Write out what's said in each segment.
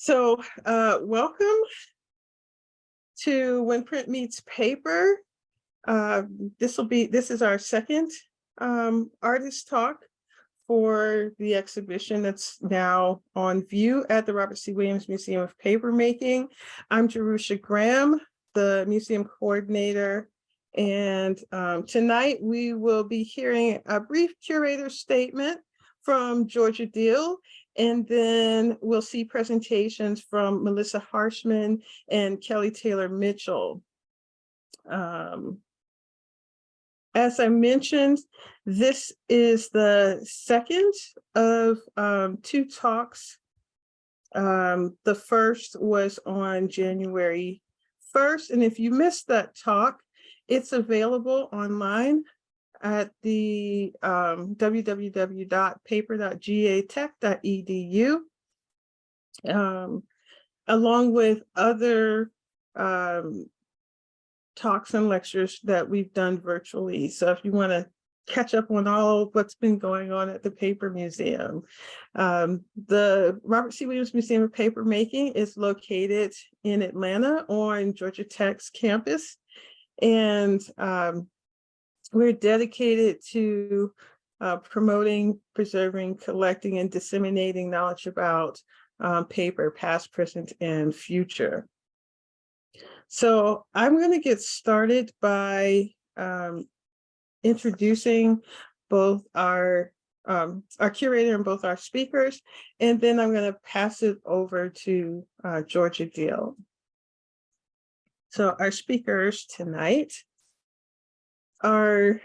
Welcome to When Print Meets Paper. This is our second artist talk for the exhibition that's now on view at the Robert C. Williams Museum of Papermaking. I'm Jerusha Graham, the museum coordinator, and tonight we will be hearing a brief curator statement from Georgia Deal, and then we'll see presentations from Melissa Harshman and Kelly Taylor Mitchell. As I mentioned, this is the second of two talks. The first was on January 1st, and if you missed that talk, it's available online at the www.paper.gatech.edu, along with other talks and lectures that we've done virtually. So if you want to catch up on all of what's been going on at the Paper Museum. The Robert C. Williams Museum of Papermaking is located in Atlanta on Georgia Tech's campus. And we're dedicated to promoting, preserving, collecting, and disseminating knowledge about paper, past, present, and future. So I'm going to get started by introducing both our curator and both our speakers, and then I'm going to pass it over to Georgia Deal. So our speakers tonight are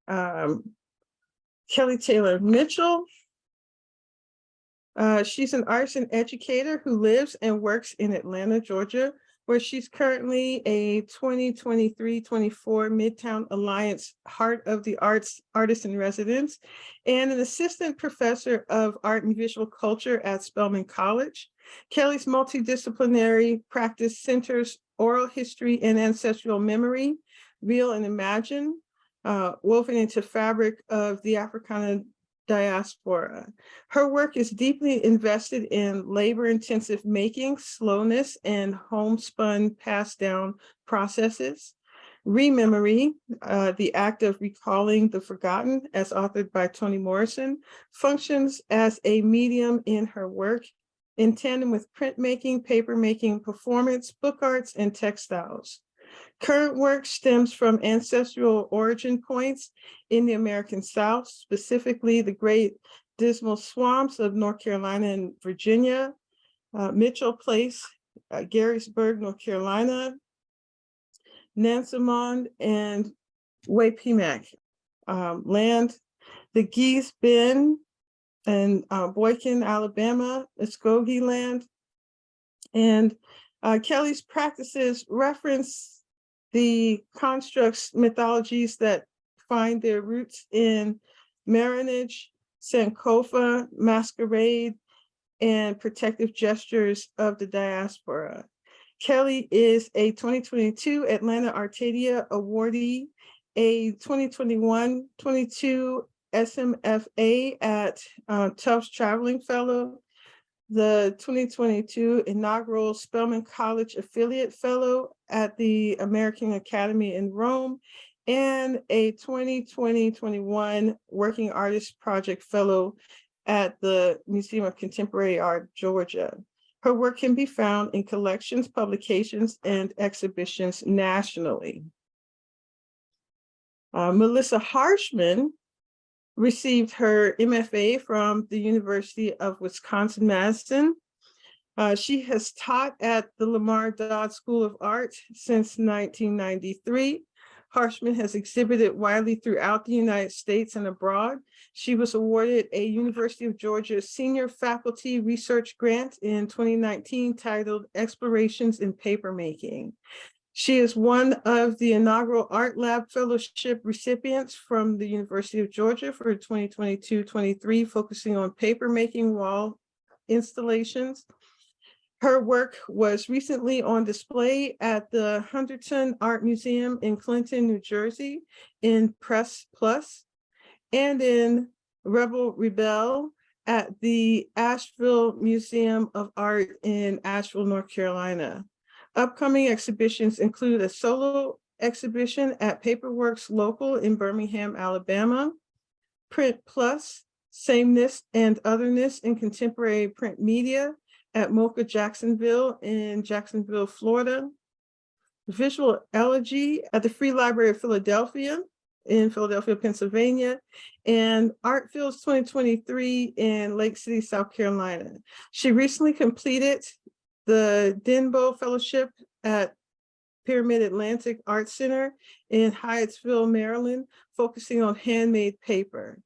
Kelly Taylor Mitchell. She's an artist and educator who lives and works in Atlanta, Georgia, where she's currently a 2023-24 Midtown Alliance Heart of the Arts Artist in Residence and an assistant professor of art and visual culture at Spelman College. Kelly's multidisciplinary practice centers oral history and ancestral memory, real and imagined, woven into fabric of the Africana diaspora. Her work is deeply invested in labor-intensive making, slowness, and homespun passed-down processes. Rememory, the act of recalling the forgotten, as authored by Toni Morrison, functions as a medium in her work in tandem with printmaking, papermaking, performance, book arts, and textiles. Current work stems from ancestral origin points in the American South, specifically the Great Dismal Swamps of North Carolina and Virginia, Mitchell Place, Garysburg, North Carolina, Nansemond, and Wapimac land, the Geese Bend and Boykin, Alabama, Muskogee land. And Kelly's practices reference the constructs, mythologies that find their roots in marriage, Sankofa, masquerade, and protective gestures of the diaspora. Kelly is a 2022 Atlanta Arcadia awardee, a 2021-22 SMFA at Tufts Traveling Fellow, the 2022 inaugural Spelman College Affiliate Fellow at the American Academy in Rome, and a 2020-21 Working Artist Project Fellow at the Museum of Contemporary Art, Georgia. Her work can be found in collections, publications, and exhibitions nationally. Melissa Harshman received her MFA from the University of Wisconsin-Madison. She has taught at the Lamar Dodd School of Art since 1993. Harshman has exhibited widely throughout the United States and abroad. She was awarded a University of Georgia Senior Faculty Research Grant in 2019 titled Explorations in Papermaking. She is one of the inaugural Art Lab Fellowship recipients from the University of Georgia for 2022-23, focusing on papermaking wall installations. Her work was recently on display at the Hunterton Art Museum in Clinton, New Jersey, in Press Plus, and in Rebel at the Asheville Museum of Art in Asheville, North Carolina. Upcoming exhibitions include a solo exhibition at Paperworks Local in Birmingham, Alabama, Print Plus, Sameness and Otherness in Contemporary Print Media at MoCA Jacksonville in Jacksonville, Florida, Visual Elegy at the Free Library of Philadelphia in Philadelphia, Pennsylvania, and Art Fields 2023 in Lake City, South Carolina. She recently completed the Denbo Fellowship at Pyramid Atlantic Art Center in Hyattsville, Maryland, focusing on handmade paper.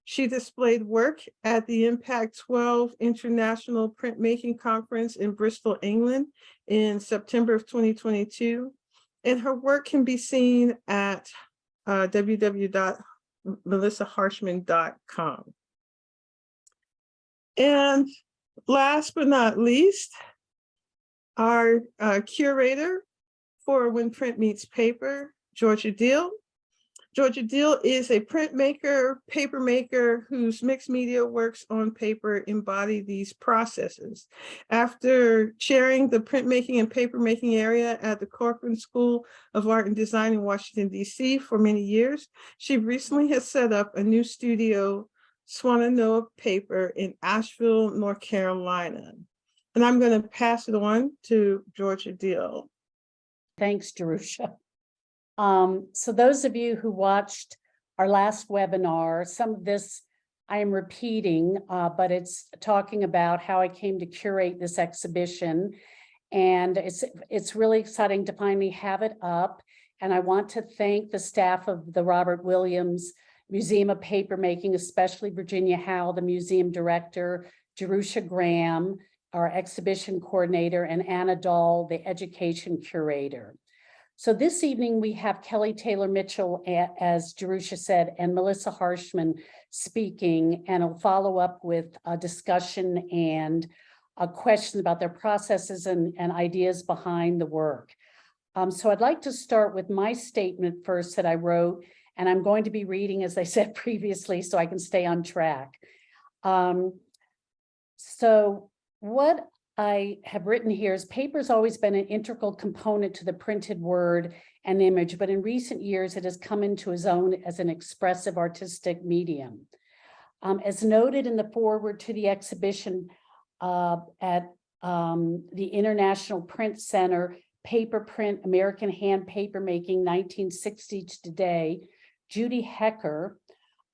She displayed work at the Impact 12 International Printmaking Conference in Bristol, England in September of 2022. And her work can be seen at www.melissaharshman.com. And last but not least, our curator for When Print Meets Paper, Georgia Deal. Georgia Deal is a printmaker, paper maker whose mixed media works on paper embody these processes. After chairing the printmaking and papermaking area at the Corcoran School of Art and Design in Washington, D.C. for many years, she recently has set up a new studio, Swananoa Paper, in Asheville, North Carolina. And I'm going to pass it on to Georgia Deal. Thanks, Jerusha. So those of you who watched our last webinar, some of this I am repeating, but it's talking about how I came to curate this exhibition. And it's really exciting to finally have it up. And I want to thank the staff of the Robert Williams Museum of Papermaking, especially Virginia Howell, the museum director, Jerusha Graham, our exhibition coordinator, and Anna Dahl, the education curator. So this evening we have Kelly Taylor Mitchell, as Jerusha said, and Melissa Harshman speaking, and I'll follow up with a discussion and a question about their processes and ideas behind the work. So I'd like to start with my statement first that I wrote, and I'm going to be reading, as I said previously, so I can stay on track. So what I have written here is paper's always been an integral component to the printed word and image, but in recent years, it has come into its own as an expressive artistic medium. As noted in the foreword to the exhibition at the International Print Center, Paper Print, American Hand Papermaking, 1960 to today, Judy Hecker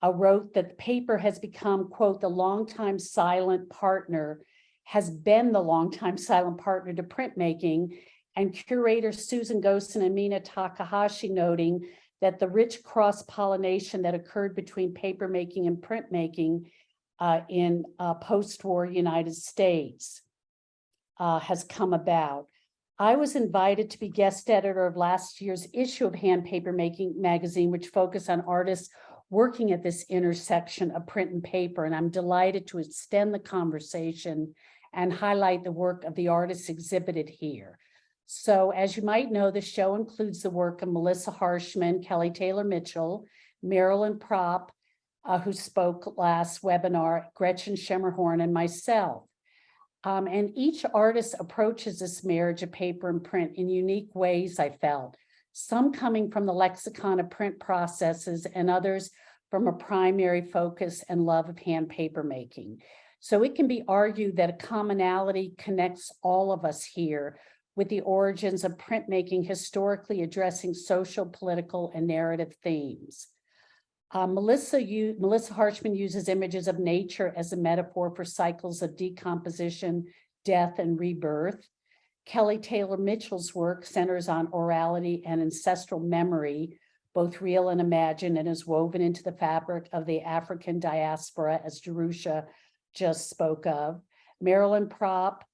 wrote that paper has become, quote, the longtime silent partner has been the longtime silent partner to printmaking, and curator Susan Gosen and Mina Takahashi noting that the rich cross-pollination that occurred between papermaking and printmaking in post-war United States has come about. I was invited to be guest editor of last year's issue of Hand Papermaking magazine, which focused on artists working at this intersection of print and paper, and I'm delighted to extend the conversation and highlight the work of the artists exhibited here. So as you might know, the show includes the work of Melissa Harshman, Kelly Taylor Mitchell, Marilyn Propp, who spoke last webinar, Gretchen Schemmerhorn, and myself. And each artist approaches this marriage of paper and print in unique ways, I felt, some coming from the lexicon of print processes and others from a primary focus and love of hand papermaking. So it can be argued that a commonality connects all of us here with the origins of printmaking historically addressing social, political, and narrative themes. Melissa Harshman uses images of nature as a metaphor for cycles of decomposition, death, and rebirth. Kelly Taylor Mitchell's work centers on orality and ancestral memory, both real and imagined, and is woven into the fabric of the African diaspora, as Jerusha just spoke of. Marilyn Propp's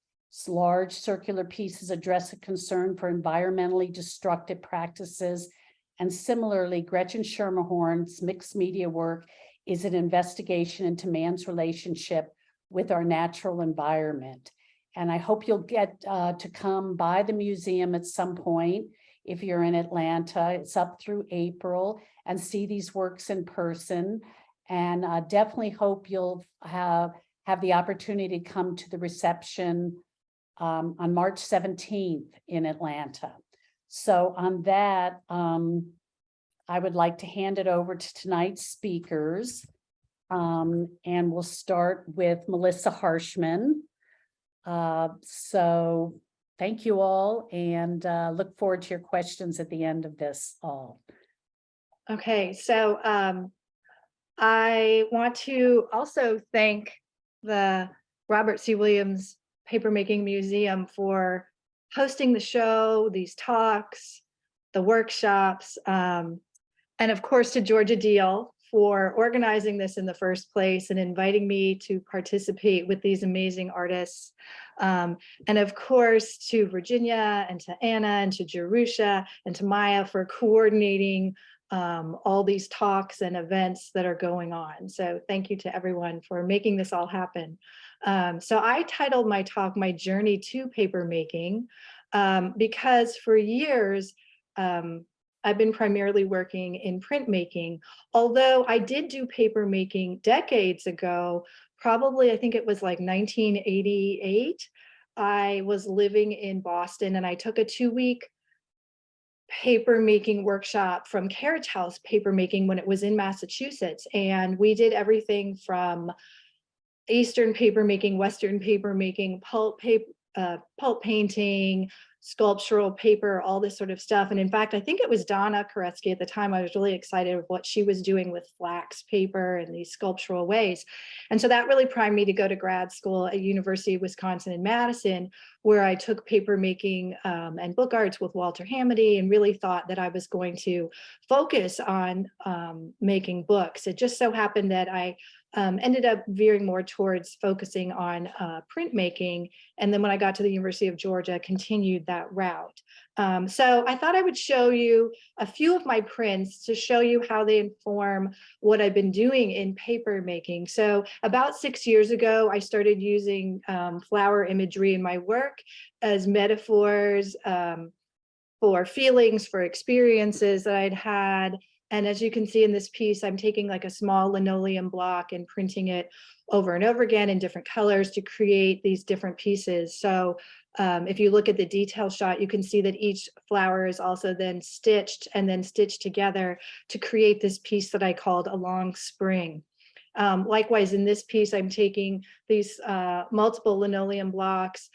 large circular pieces address a concern for environmentally destructive practices. And similarly, Gretchen Schemmerhorn's mixed media work is an investigation into man's relationship with our natural environment. And I hope you'll get to come by the museum at some point if you're in Atlanta. It's up through April, and see these works in person. And definitely hope you'll have have the opportunity to come to the reception on March 17th in Atlanta. So on that, I would like to hand it over to tonight's speakers. And we'll start with Melissa Harshman. So thank you all, and look forward to your questions at the end of this all. Okay, so I want to also thank the Robert C. Williams Papermaking Museum for hosting the show, these talks, the workshops, and of course to Georgia Deal for organizing this in the first place and inviting me to participate with these amazing artists. And of course to Virginia and to Anna and to Jerusha and to Maya for coordinating all these talks and events that are going on. So thank you to everyone for making this all happen. So I titled my talk, My Journey to Papermaking, because for years, I've been primarily working in printmaking, although I did do papermaking decades ago, probably I think it was like 1988. I was living in Boston and I took a 2-week papermaking workshop from Carriage House Papermaking when it was in Massachusetts. And we did everything from Eastern papermaking, Western papermaking, pulp painting, sculptural paper, all this sort of stuff. And in fact, I think it was Donna Koretsky at the time. I was really excited with what she was doing with flax paper and these sculptural ways. And so that really primed me to go to grad school at University of Wisconsin in Madison, where I took papermaking and book arts with Walter Hamady, and really thought that I was going to focus on making books. It just so happened that I ended up veering more towards focusing on printmaking. And then when I got to the University of Georgia, continued that route. So I thought I would show you a few of my prints to show you how they inform what I've been doing in paper making. So about 6 years ago, I started using flower imagery in my work as metaphors for feelings, for experiences that I'd had. And as you can see in this piece, I'm taking like a small linoleum block and printing it over and over again in different colors to create these different pieces. So if you look at the detail shot, you can see that each flower is also then stitched and then stitched together to create this piece that I called a long spring. Likewise, in this piece, I'm taking these multiple linoleum blocks,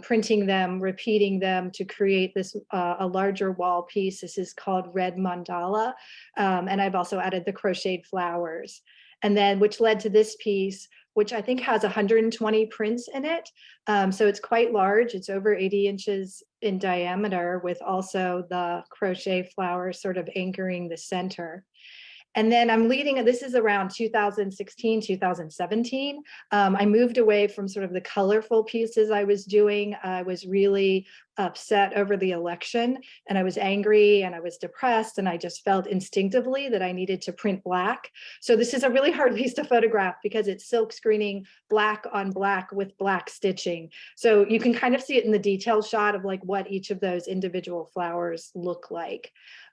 printing them, repeating them to create this a larger wall piece. This is called Red Mandala. And I've also added the crocheted flowers. And then which led to this piece, which I think has 120 prints in it. So it's quite large. It's over 80 inches in diameter, with also the crochet flowers sort of anchoring the center. And then I'm leading, this is around 2016, 2017. I moved away from sort of the colorful pieces I was doing. I was really upset over the election, and I was angry and I was depressed, and I just felt instinctively that I needed to print black. So this is a really hard piece to photograph because it's silk screening black on black with black stitching. So you can kind of see it in the detail shot of like what each of those individual flowers look like.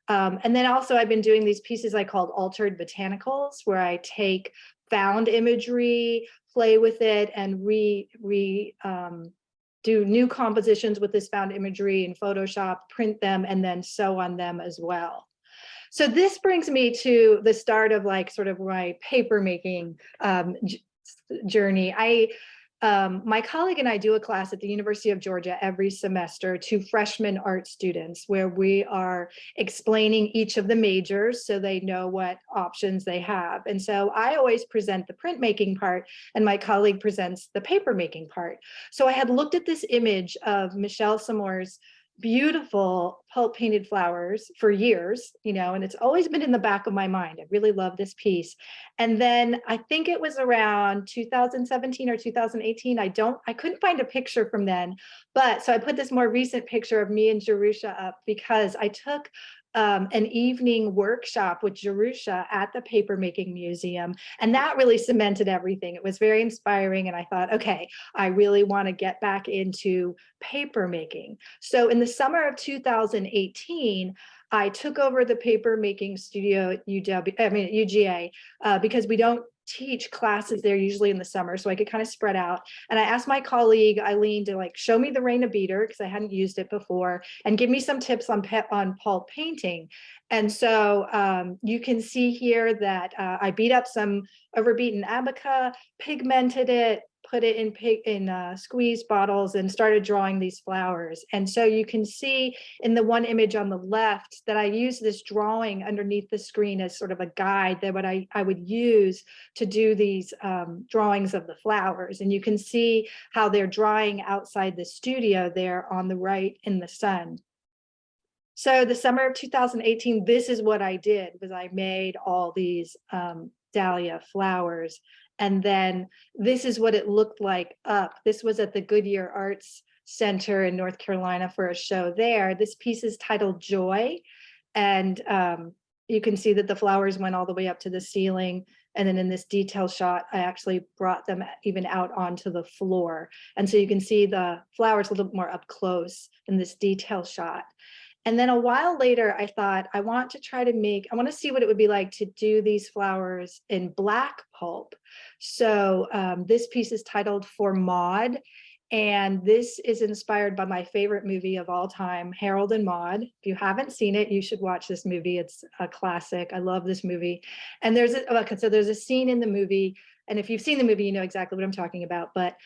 And then also I've been doing these pieces I called altered botanicals, where I take found imagery, play with it, and do new compositions with this found imagery in Photoshop, print them, and then sew on them as well. So this brings me to the start of like sort of my paper making journey. My colleague and I do a class at the University of Georgia every semester to freshman art students, where we are explaining each of the majors so they know what options they have. And so I always present the printmaking part, and my colleague presents the papermaking part. So I had looked at this image of Michelle Samore's beautiful pulp painted flowers for years, you know, and it's always been in the back of my mind. I really love this piece. And then I think it was around 2017 or 2018. I couldn't find a picture from then, but so I put this more recent picture of me and Jerusha up because I took an evening workshop with Jerusha at the Papermaking Museum, and that really cemented everything. It was very inspiring, and I thought, okay, I really want to get back into papermaking. So in the summer of 2018, I took over the papermaking studio at UGA because we don't teach classes there usually in the summer, so I could kind of spread out. And I asked my colleague Eileen to like show me the Raina beater because I hadn't used it before, and give me some tips on pulp painting. And so you can see here that I beat up some overbeaten abaca, pigmented it, put it in squeeze bottles, and started drawing these flowers. And so you can see in the one image on the left that I use this drawing underneath the screen as sort of a guide that I would use to do these drawings of the flowers. And you can see how they're drying outside the studio there on the right in the sun. So the summer of 2018, this is what I did, was I made all these dahlia flowers. And then this is what it looked like up. This was at the Goodyear Arts Center in North Carolina for a show there. This piece is titled Joy. And you can see that the flowers went all the way up to the ceiling. And then in this detail shot, I actually brought them even out onto the floor. And so you can see the flowers a little bit more up close in this detail shot. And then a while later, I thought, I want to see what it would be like to do these flowers in black pulp. So this piece is titled For Maude. And this is inspired by my favorite movie of all time, Harold and Maude. If you haven't seen it, you should watch this movie. It's a classic. I love this movie. And there's a scene in the movie, and if you've seen the movie, you know exactly what I'm talking about. But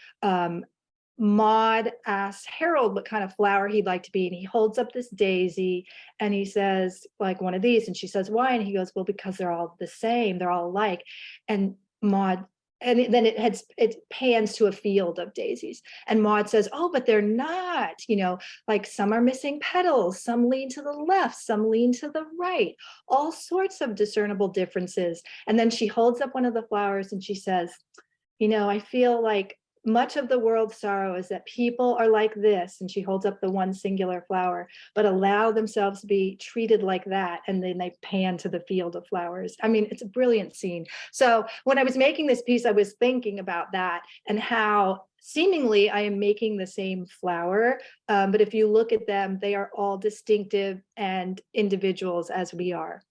Maude asks Harold what kind of flower he'd like to be, and he holds up this daisy and he says, like, one of these, and she says, why? And he goes, well, because they're all the same, they're all alike. And Maude, and then it pans to a field of daisies, and Maude says, oh, but they're not, like some are missing petals, some lean to the left, some lean to the right, all sorts of discernible differences. And then she holds up one of the flowers and she says, I feel like much of the world's sorrow is that people are like this, and she holds up the one singular flower, but allow themselves to be treated like that. And then they pan to the field of flowers. I mean, it's a brilliant scene. So when I was making this piece, I was thinking about that and how seemingly I am making the same flower. But if you look at them, they are all distinctive and individuals as we are.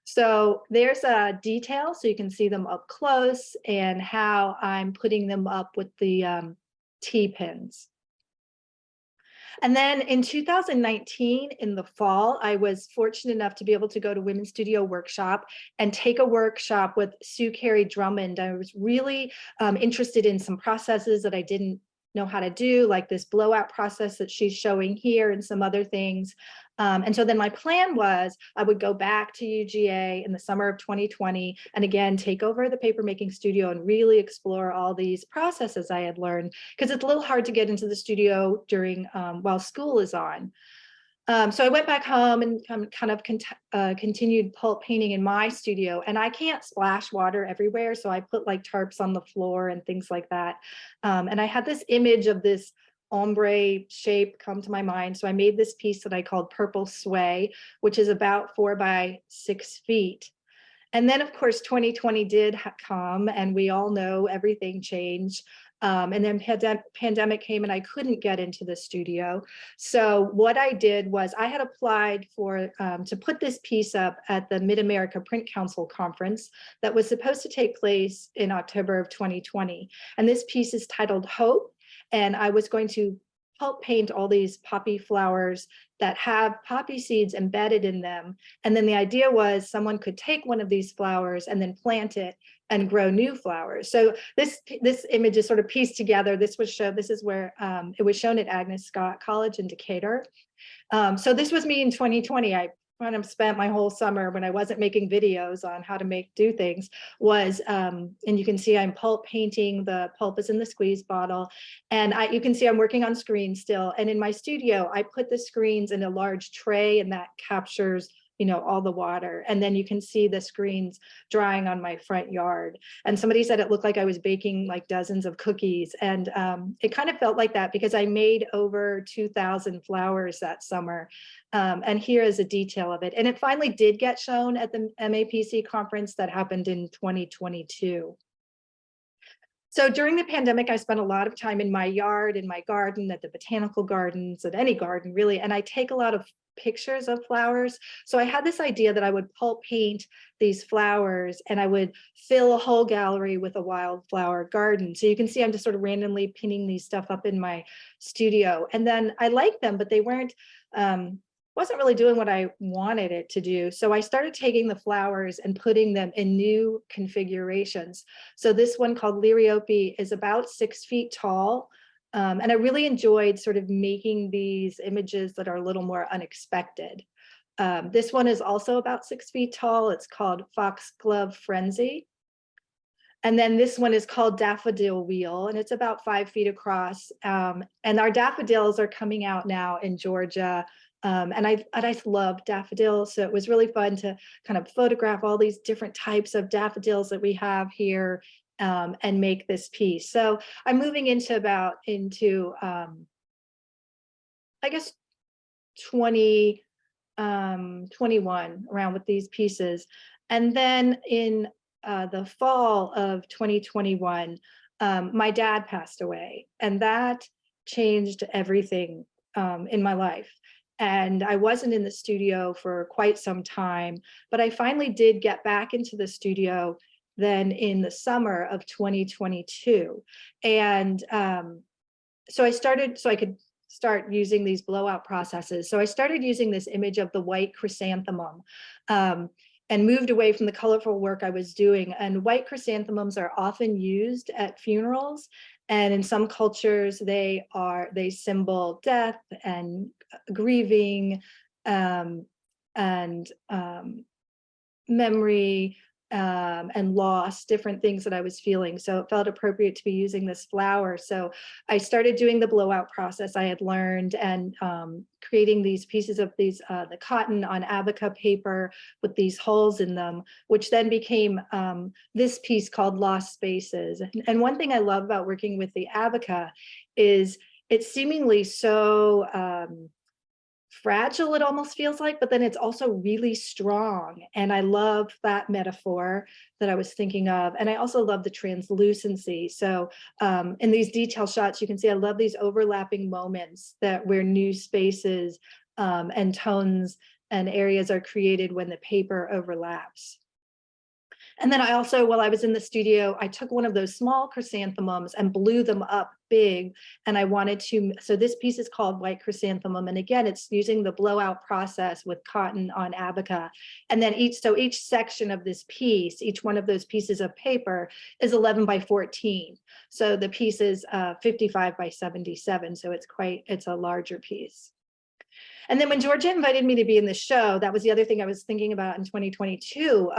So there's a detail, so you can see them up close and how I'm putting them up with the T-pins. And then in 2019, in the fall, I was fortunate enough to be able to go to Women's Studio Workshop and take a workshop with Sue Carey Drummond. I was really interested in some processes that I didn't know how to do, like this blowout process that she's showing here and some other things. And so then my plan was I would go back to UGA in the summer of 2020 and again, take over the papermaking studio and really explore all these processes I had learned, because it's a little hard to get into the studio during while school is on. So I went back home and kind of continued pulp painting in my studio, and I can't splash water everywhere. So I put like tarps on the floor and things like that. And I had this image of this ombre shape come to my mind. So I made this piece that I called Purple Sway, which is about 4 by 6 feet. And then of course, 2020 did come, and we all know everything changed. And then pandemic came and I couldn't get into the studio. So what I did was I had applied for to put this piece up at the Mid-America Print Council conference that was supposed to take place in October of 2020. And this piece is titled Hope. And I was going to pulp paint all these poppy flowers that have poppy seeds embedded in them. And then the idea was someone could take one of these flowers and then plant it and grow new flowers. So this image is sort of pieced together. This was shown, this is where it was shown at Agnes Scott College in Decatur. So this was me in 2020. I kind of spent my whole summer when I wasn't making videos on how to do things was, and you can see I'm pulp painting, the pulp is in the squeeze bottle. And you can see I'm working on screens still. And in my studio, I put the screens in a large tray, and that captures all the water. And then you can see the screens drying on my front yard. And somebody said it looked like I was baking like dozens of cookies. And it kind of felt like that because I made over 2,000 flowers that summer. And here is a detail of it. And it finally did get shown at the MAPC conference that happened in 2022. So during the pandemic, I spent a lot of time in my yard, in my garden, at the botanical gardens, at any garden really. And I take a lot of pictures of flowers. So I had this idea that I would pulp paint these flowers and I would fill a whole gallery with a wildflower garden. So you can see I'm just sort of randomly pinning these stuff up in my studio. And then I liked them, but they wasn't really doing what I wanted it to do. So I started taking the flowers and putting them in new configurations. So this one called Liriope is about 6 feet tall. And I really enjoyed sort of making these images that are a little more unexpected. This one is also about 6 feet tall. It's called Foxglove Frenzy. And then this one is called Daffodil Wheel, and it's about 5 feet across. And our daffodils are coming out now in Georgia. And I love daffodils, so it was really fun to kind of photograph all these different types of daffodils that we have here, and make this piece. So I'm moving into I guess 2021 around with these pieces. And then in the fall of 2021, my dad passed away, and that changed everything in my life. And I wasn't in the studio for quite some time, but I finally did get back into the studio then in the summer of 2022. And so I could start using these blowout processes. So I started using this image of the white chrysanthemum, and moved away from the colorful work I was doing. And white chrysanthemums are often used at funerals. And in some cultures, they symbol death and grieving, and memory, and loss, different things that I was feeling. So it felt appropriate to be using this flower. So I started doing the blowout process I had learned, and creating these pieces of the cotton on abaca paper with these holes in them, which then became this piece called Lost Spaces. And one thing I love about working with the abaca is it's seemingly so fragile, it almost feels like, but then it's also really strong. And I love that metaphor that I was thinking of. And I also love the translucency. So in these detail shots, you can see I love these overlapping moments where new spaces and tones and areas are created when the paper overlaps. And then I also, while I was in the studio, I took one of those small chrysanthemums and blew them up big. And I wanted to, so this piece is called White Chrysanthemum. And again, it's using the blowout process with cotton on abaca. And then each section of this piece, each one of those pieces of paper is 11 by 14. So the piece is 55 by 77. So it's a larger piece. And then when Georgia invited me to be in the show, that was the other thing I was thinking about in 2022.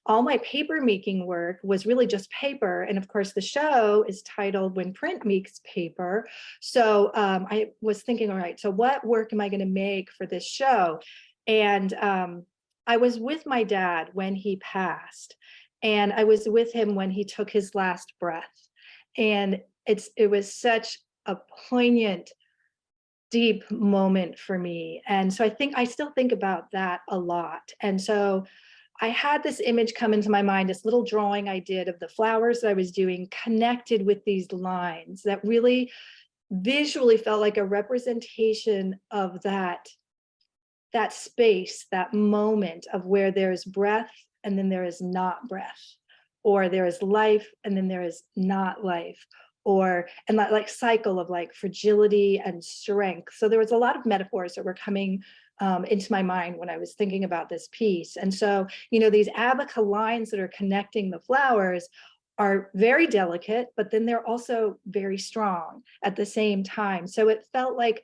All my paper making work was really just paper. And of course, the show is titled When Print Meets Paper. So I was thinking, all right, so what work am I going to make for this show? And I was with my dad when he passed, and I was with him when he took his last breath. And it was such a poignant, deep moment for me. And so I still think about that a lot. And so I had this image come into my mind, this little drawing I did of the flowers that I was doing connected with these lines that really visually felt like a representation of that space, that moment of where there is breath and then there is not breath, or there is life and then there is not life, and that like cycle of like fragility and strength. So there was a lot of metaphors that were coming into my mind when I was thinking about this piece. And so, these abaca lines that are connecting the flowers are very delicate, but then they're also very strong at the same time. So it felt like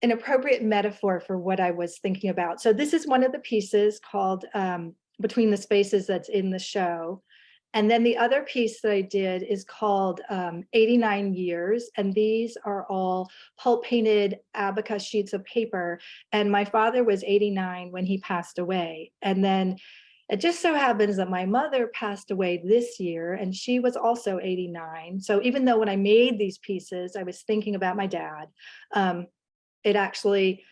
an appropriate metaphor for what I was thinking about. So this is one of the pieces called Between the Spaces that's in the show. And then the other piece that I did is called 89 Years. And these are all pulp painted abaca sheets of paper. And my father was 89 when he passed away. And then it just so happens that my mother passed away this year, and she was also 89. So even though when I made these pieces, I was thinking about my dad, it actually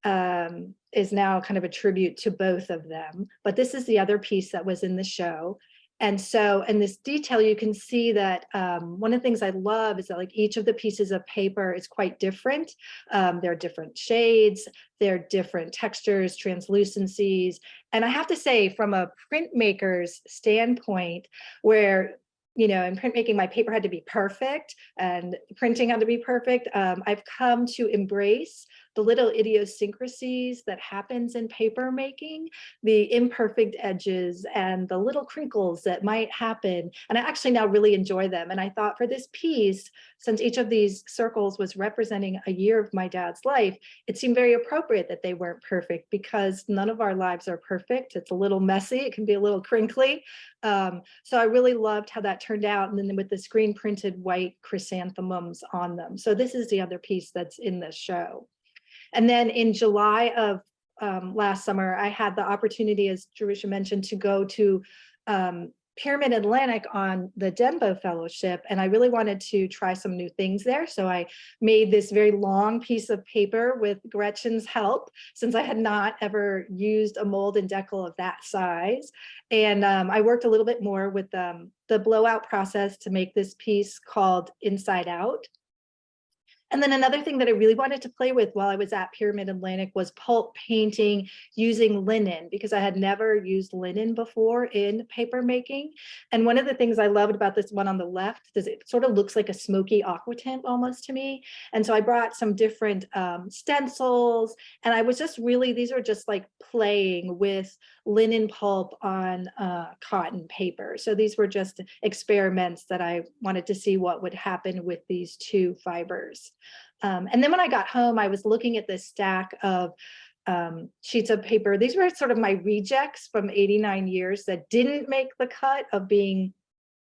is now kind of a tribute to both of them. But this is the other piece that was in the show. And so in this detail, you can see that one of the things I love is that like each of the pieces of paper is quite different. There are different shades, there are different textures, translucencies. And I have to say, from a printmaker's standpoint, where in printmaking, my paper had to be perfect and printing had to be perfect. I've come to embrace the little idiosyncrasies that happens in paper making, the imperfect edges and the little crinkles that might happen. And I actually now really enjoy them. And I thought for this piece, since each of these circles was representing a year of my dad's life, it seemed very appropriate that they weren't perfect, because none of our lives are perfect. It's a little messy. It can be a little crinkly. So I really loved how that turned out. And then with the screen printed white chrysanthemums on them. So this is the other piece that's in the show. And then in July of last summer, I had the opportunity, as Jerusha mentioned, to go to Pyramid Atlantic on the Dembo Fellowship, and I really wanted to try some new things there. So I made this very long piece of paper with Gretchen's help, since I had not ever used a mold and decal of that size. And I worked a little bit more with the blowout process to make this piece called Inside Out. And then another thing that I really wanted to play with while I was at Pyramid Atlantic was pulp painting using linen, because I had never used linen before in paper making. And one of the things I loved about this one on the left is it sort of looks like a smoky aqua tint almost to me. And so I brought some different stencils, and I was just really, these are just like playing with linen pulp on cotton paper. So these were just experiments that I wanted to see what would happen with these two fibers. And then when I got home, I was looking at this stack of sheets of paper. These were sort of my rejects from 89 years that didn't make the cut of being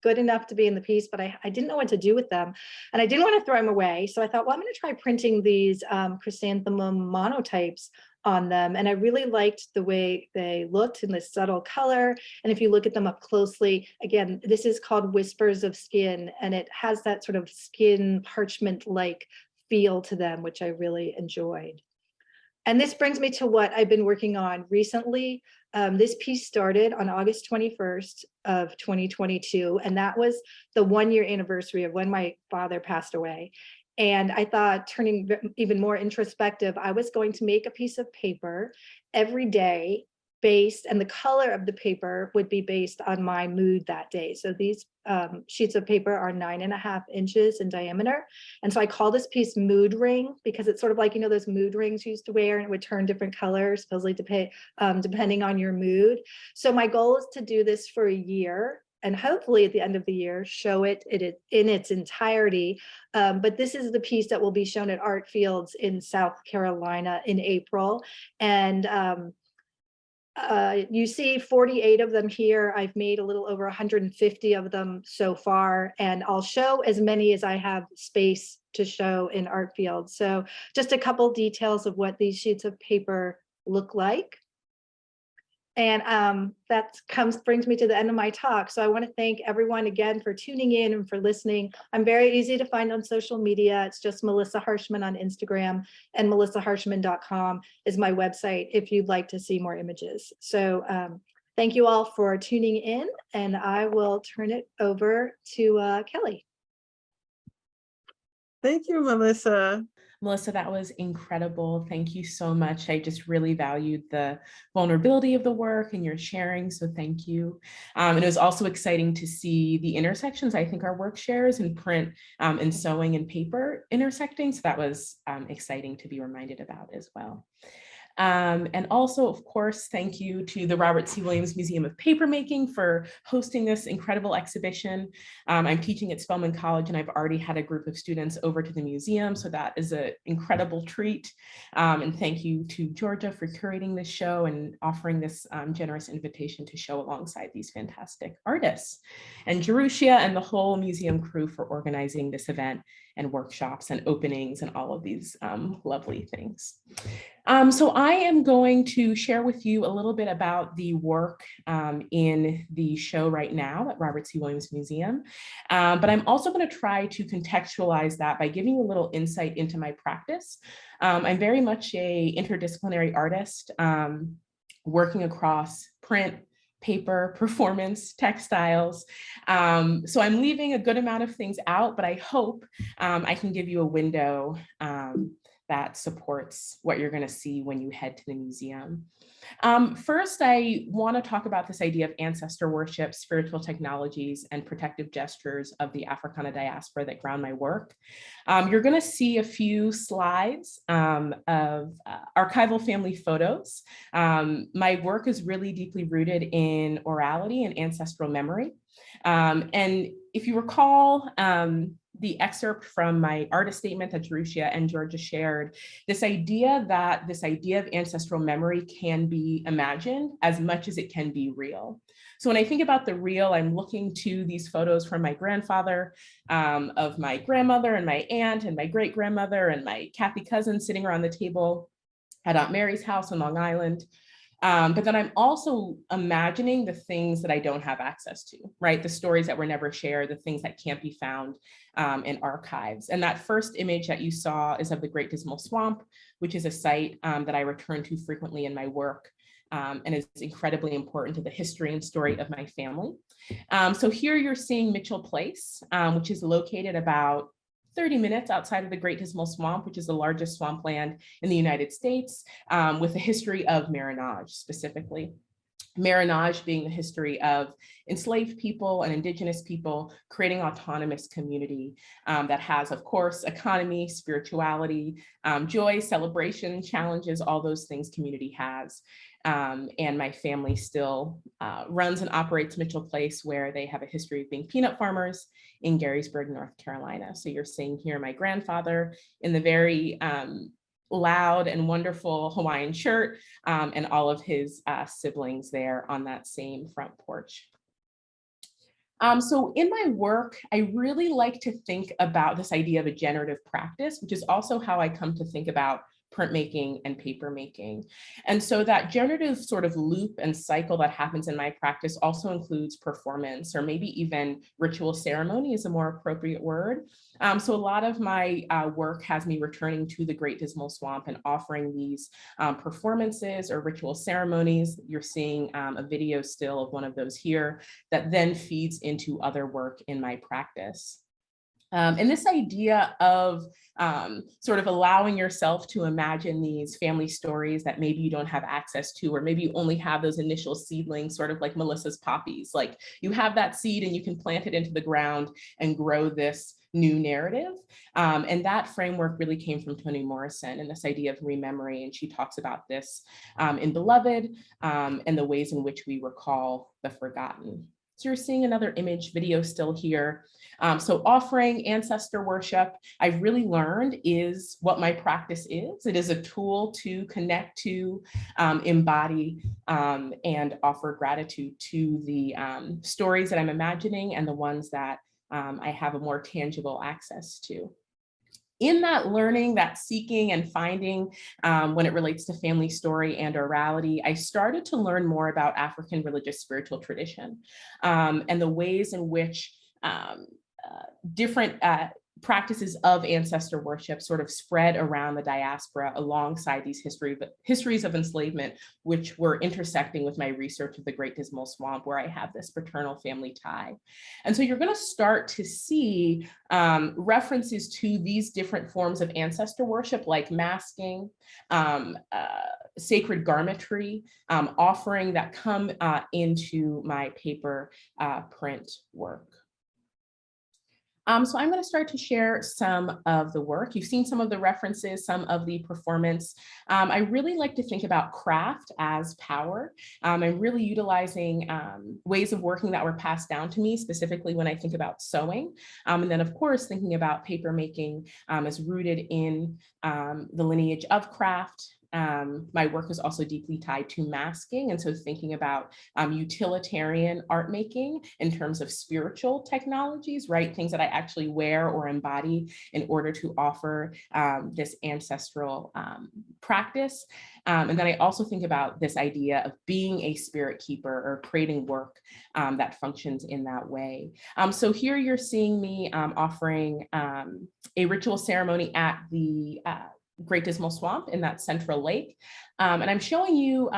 good enough to be in the piece, but I didn't know what to do with them. And I didn't want to throw them away. So I thought, well, I'm going to try printing these chrysanthemum monotypes on them. And I really liked the way they looked in this subtle color. And if you look at them up closely, again, this is called Whispers of Skin, and it has that sort of skin parchment-like feel to them, which I really enjoyed. And this brings me to what I've been working on recently. This piece started on August 21st of 2022, and that was the 1-year anniversary of when my father passed away. And I thought, turning even more introspective, I was going to make a piece of paper every day based, and the color of the paper would be based on my mood that day. So these sheets of paper are 9.5 inches in diameter. And so I call this piece Mood Ring, because it's sort of like, those mood rings you used to wear, and it would turn different colors, supposedly depending on your mood. So my goal is to do this for a year, and hopefully at the end of the year, show it in its entirety. But this is the piece that will be shown at Art Fields in South Carolina in April. And you see 48 of them here. I've made a little over 150 of them so far, and I'll show as many as I have space to show in Art Fields. So just a couple details of what these sheets of paper look like. And that brings me to the end of my talk. So I want to thank everyone again for tuning in and for listening. I'm very easy to find on social media. It's just Melissa Harshman on Instagram, and melissaharshman.com is my website if you'd like to see more images. So thank you all for tuning in, and I will turn it over to Kelly. Thank you, Melissa. Melissa, that was incredible. Thank you so much. I just really valued the vulnerability of the work and your sharing, so thank you. And it was also exciting to see the intersections. I think our work shares in print and sewing and paper intersecting, so that was exciting to be reminded about as well. And also, of course, thank you to the Robert C. Williams Museum of Papermaking for hosting this incredible exhibition. I'm teaching at Spelman College, and I've already had a group of students over to the museum, so that is an incredible treat. And thank you to Georgia for curating this show and offering this generous invitation to show alongside these fantastic artists. And Jerusha and the whole museum crew for organizing this event and workshops and openings and all of these lovely things. So I am going to share with you a little bit about the work in the show right now at Robert C. Williams Museum, but I'm also going to try to contextualize that by giving you a little insight into my practice. I'm very much an interdisciplinary artist, working across print, paper, performance, textiles. So I'm leaving a good amount of things out, but I hope I can give you a window that supports what you're going to see when you head to the museum. First, I want to talk about this idea of ancestor worship, spiritual technologies, and protective gestures of the Africana diaspora that ground my work. You're going to see a few slides of archival family photos. My work is really deeply rooted in orality and ancestral memory. And if you recall, the excerpt from my artist statement that Jerusha and Georgia shared, this idea of ancestral memory can be imagined as much as it can be real. So when I think about the real, I'm looking to these photos from my grandfather, of my grandmother and my aunt and my great grandmother and my Kathy cousin sitting around the table at Aunt Mary's house in Long Island. But then I'm also imagining the things that I don't have access to, right? The stories that were never shared, the things that can't be found in archives. And that first image that you saw is of the Great Dismal Swamp, which is a site that I return to frequently in my work and is incredibly important to the history and story of my family. So here you're seeing Mitchell Place, which is located about 30 minutes outside of the Great Dismal Swamp, which is the largest swampland in the United States, with a history of marronage specifically. Marronage being the history of enslaved people and indigenous people creating autonomous community that has, of course, economy, spirituality, joy, celebration, challenges, all those things community has. And my family still runs and operates Mitchell Place, where they have a history of being peanut farmers in Gettysburg, North Carolina. So you're seeing here my grandfather in the very loud and wonderful Hawaiian shirt, and all of his siblings there on that same front porch. So in my work, I really like to think about this idea of a generative practice, which is also how I come to think about printmaking and papermaking. And so that generative sort of loop and cycle that happens in my practice also includes performance, or maybe even ritual ceremony is a more appropriate word. So a lot of my work has me returning to the Great Dismal Swamp and offering these performances or ritual ceremonies. You're seeing a video still of one of those here that then feeds into other work in my practice. And this idea of sort of allowing yourself to imagine these family stories that maybe you don't have access to, or maybe you only have those initial seedlings, sort of like Melissa's poppies. Like you have that seed and you can plant it into the ground and grow this new narrative. And that framework really came from Toni Morrison and this idea of rememory. And she talks about this in Beloved and the ways in which we recall the forgotten. So you're seeing another image video still here. So offering ancestor worship, I've really learned is what my practice is. It is a tool to connect to, embody, and offer gratitude to the stories that I'm imagining and the ones that I have a more tangible access to. In that learning, that seeking and finding when it relates to family story and orality, I started to learn more about African religious spiritual tradition and the ways in which different practices of ancestor worship sort of spread around the diaspora alongside these histories of enslavement, which were intersecting with my research of the Great Dismal Swamp, where I have this paternal family tie. And so you're going to start to see references to these different forms of ancestor worship, like masking, sacred garmentry, offering that come into my paper print work. So I'm going to start to share some of the work. You've seen some of the references, some of the performance. I really like to think about craft as power. I'm really utilizing ways of working that were passed down to me, specifically when I think about sewing. And then, of course, thinking about paper making as rooted in the lineage of craft. My work is also deeply tied to masking. And so thinking about utilitarian art making in terms of spiritual technologies, right? Things that I actually wear or embody in order to offer this ancestral practice. And then I also think about this idea of being a spirit keeper or creating work that functions in that way. So here you're seeing me offering a ritual ceremony at the Great Dismal Swamp in that central lake. And I'm showing you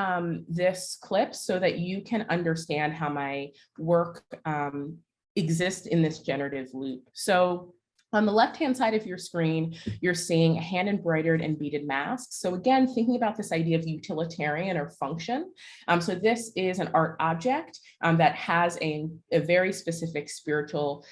this clip so that you can understand how my work exists in this generative loop. So on the left-hand side of your screen, you're seeing hand embroidered and beaded masks. So again, thinking about this idea of utilitarian or function. So this is an art object that has a very specific spiritual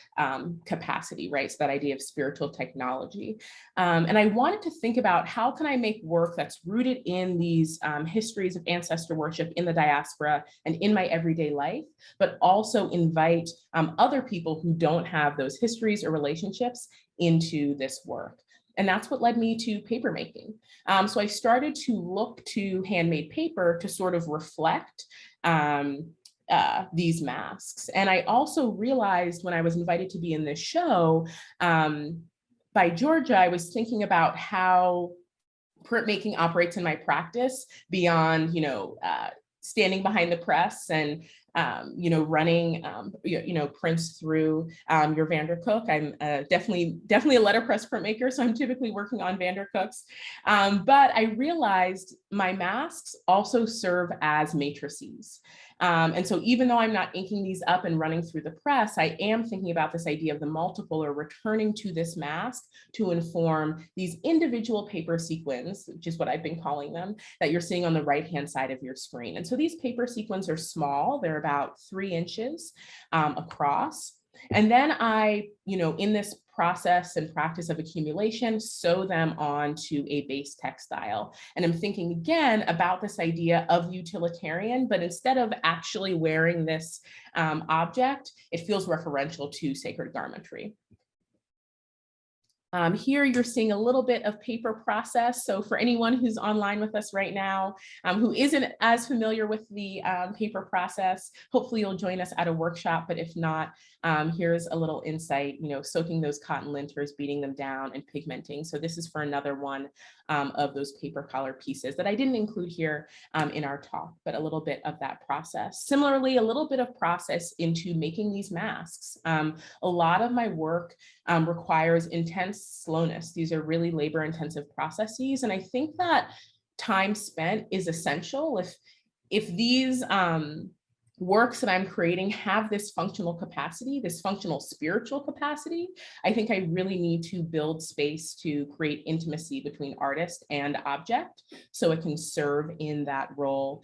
capacity, right? So that idea of spiritual technology. And I wanted to think about how can I make work that's rooted in these histories of ancestor worship in the diaspora and in my everyday life, but also invite other people who don't have those histories or relationships into this work. And that's what led me to papermaking. So I started to look to handmade paper to sort of reflect these masks. And I also realized when I was invited to be in this show by Georgia, I was thinking about how printmaking operates in my practice beyond, standing behind the press and running, prints through your Vandercook. I'm definitely a letterpress printmaker, so I'm typically working on Vandercooks. But I realized my masks also serve as matrices. And so even though I'm not inking these up and running through the press, I am thinking about this idea of the multiple or returning to this mask to inform these individual paper sequins, which is what I've been calling them, that you're seeing on the right-hand side of your screen. And so these paper sequins are small. They're about 3 inches across. And then I, in this process and practice of accumulation, sew them onto a base textile. And I'm thinking again about this idea of utilitarian, but instead of actually wearing this object, it feels referential to sacred garmentry. Here you're seeing a little bit of paper process. So for anyone who's online with us right now, who isn't as familiar with the paper process, hopefully you'll join us at a workshop, but if not, here's a little insight, soaking those cotton linters, beating them down and pigmenting. So this is for another one of those paper collar pieces that I didn't include here in our talk, but a little bit of that process. Similarly, a little bit of process into making these masks. A lot of my work requires intense slowness. These are really labor intensive processes. And I think that time spent is essential. If these works that I'm creating have this functional capacity, this functional spiritual capacity, I think I really need to build space to create intimacy between artist and object so it can serve in that role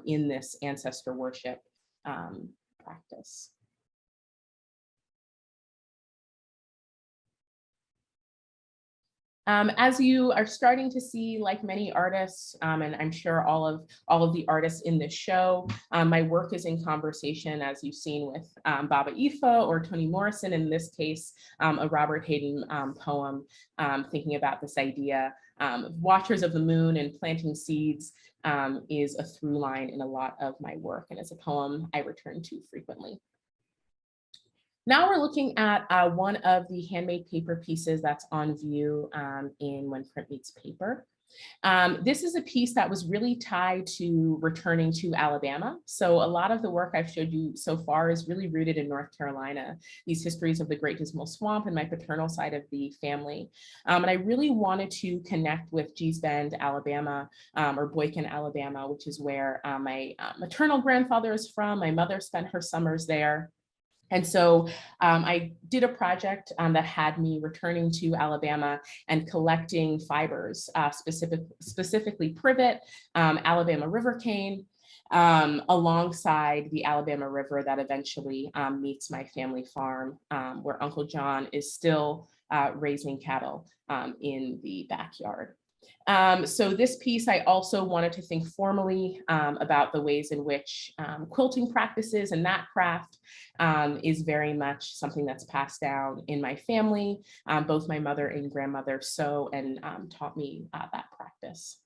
in this ancestor worship practice. As you are starting to see, like many artists, and I'm sure all of the artists in this show, my work is in conversation, as you've seen with Baba Ifa or Toni Morrison, in this case, a Robert Hayden poem, thinking about this idea of watchers of the moon and planting seeds is a through line in a lot of my work, and it's a poem I return to frequently. Now we're looking at one of the handmade paper pieces that's on view in When Print Meets Paper. This is a piece that was really tied to returning to Alabama. So a lot of the work I've showed you so far is really rooted in North Carolina, these histories of the Great Dismal Swamp and my paternal side of the family. And I really wanted to connect with Gee's Bend, Alabama, or Boykin, Alabama, which is where my maternal grandfather is from. My mother spent her summers there. And so I did a project that had me returning to Alabama and collecting fibers, specifically privet, Alabama river cane, alongside the Alabama River that eventually meets my family farm, where Uncle John is still raising cattle in the backyard. So this piece, I also wanted to think formally about the ways in which quilting practices and that craft is very much something that's passed down in my family. Both my mother and grandmother sew and taught me that practice.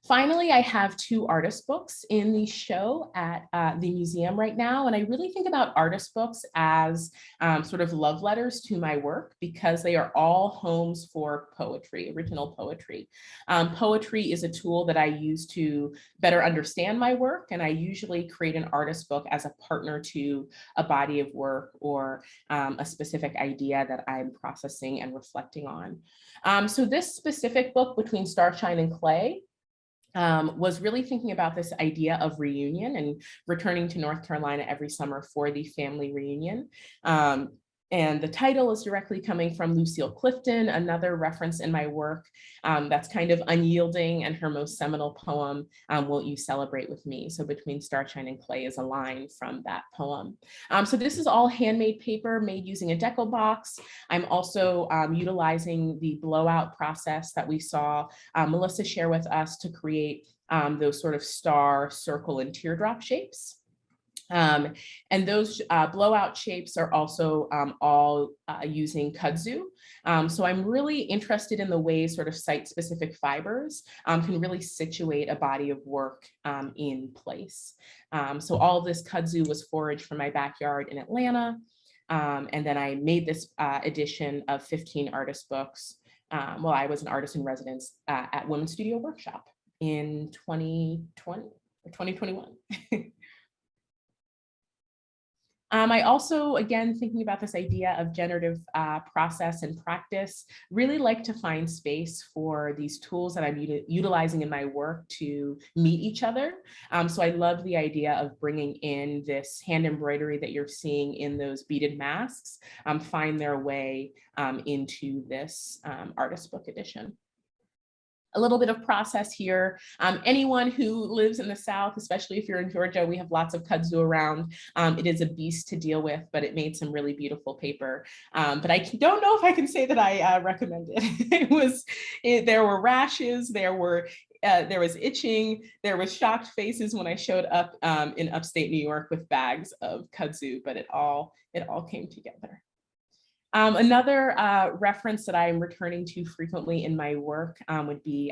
Finally, I have 2 artist books in the show at the museum right now. And I really think about artist books as sort of love letters to my work, because they are all homes for poetry, original poetry. Poetry is a tool that I use to better understand my work. And I usually create an artist book as a partner to a body of work or a specific idea that I'm processing and reflecting on. So this specific book, Between Starshine and Clay, was really thinking about this idea of reunion and returning to North Carolina every summer for the family reunion. And the title is directly coming from Lucille Clifton, another reference in my work that's kind of unyielding, and her most seminal poem, Won't You Celebrate With Me? So Between Starshine and Clay is a line from that poem. So this is all handmade paper made using a deco box. I'm also utilizing the blowout process that we saw Melissa share with us to create those sort of star, circle, and teardrop shapes. And those blowout shapes are also all using kudzu. So I'm really interested in the ways sort of site-specific fibers can really situate a body of work in place. So all this kudzu was foraged from my backyard in Atlanta. And then I made this edition of 15 artist books. Well, I was an artist in residence at Women's Studio Workshop in 2020 or 2021. I also, again, thinking about this idea of generative process and practice, really like to find space for these tools that I'm utilizing in my work to meet each other. So I love the idea of bringing in this hand embroidery that you're seeing in those beaded masks, find their way into this artist book edition. A little bit of process here. Anyone who lives in the South, especially if you're in Georgia, we have lots of kudzu around. It is a beast to deal with, but it made some really beautiful paper. But I don't know if I can say that I recommend it. There were rashes, there was itching, there was shocked faces when I showed up in upstate New York with bags of kudzu, but it all came together. Another reference that I'm returning to frequently in my work would be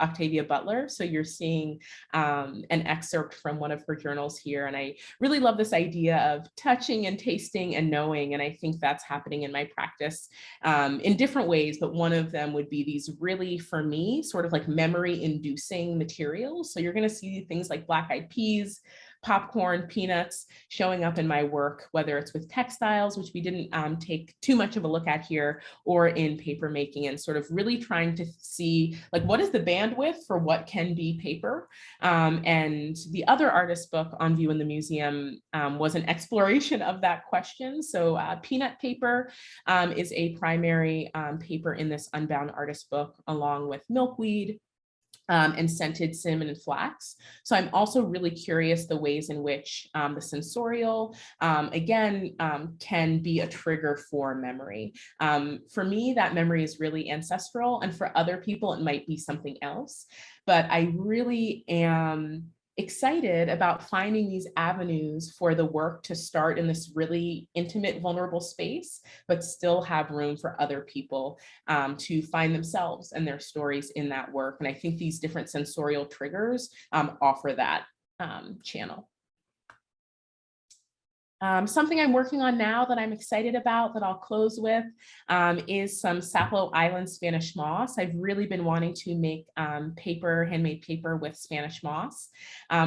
Octavia Butler. So you're seeing an excerpt from one of her journals here. And I really love this idea of touching and tasting and knowing. And I think that's happening in my practice in different ways. But one of them would be these really, for me, sort of like memory inducing materials. So you're going to see things like black-eyed peas, popcorn, peanuts showing up in my work, whether it's with textiles, which we didn't take too much of a look at here, or in paper making, and sort of really trying to see like what is the bandwidth for what can be paper. And the other artist book on view in the museum was an exploration of that question. So peanut paper is a primary paper in this Unbound artist book, along with milkweed, and scented cinnamon and flax. So I'm also really curious the ways in which the sensorial, again, can be a trigger for memory. For me, that memory is really ancestral, and for other people, it might be something else. But I really am excited about finding these avenues for the work to start in this really intimate, vulnerable space, but still have room for other people to find themselves and their stories in that work. And I think these different sensorial triggers offer that channel. Something I'm working on now that I'm excited about that I'll close with is some Sapelo Island Spanish moss. I've really been wanting to make handmade paper with Spanish moss.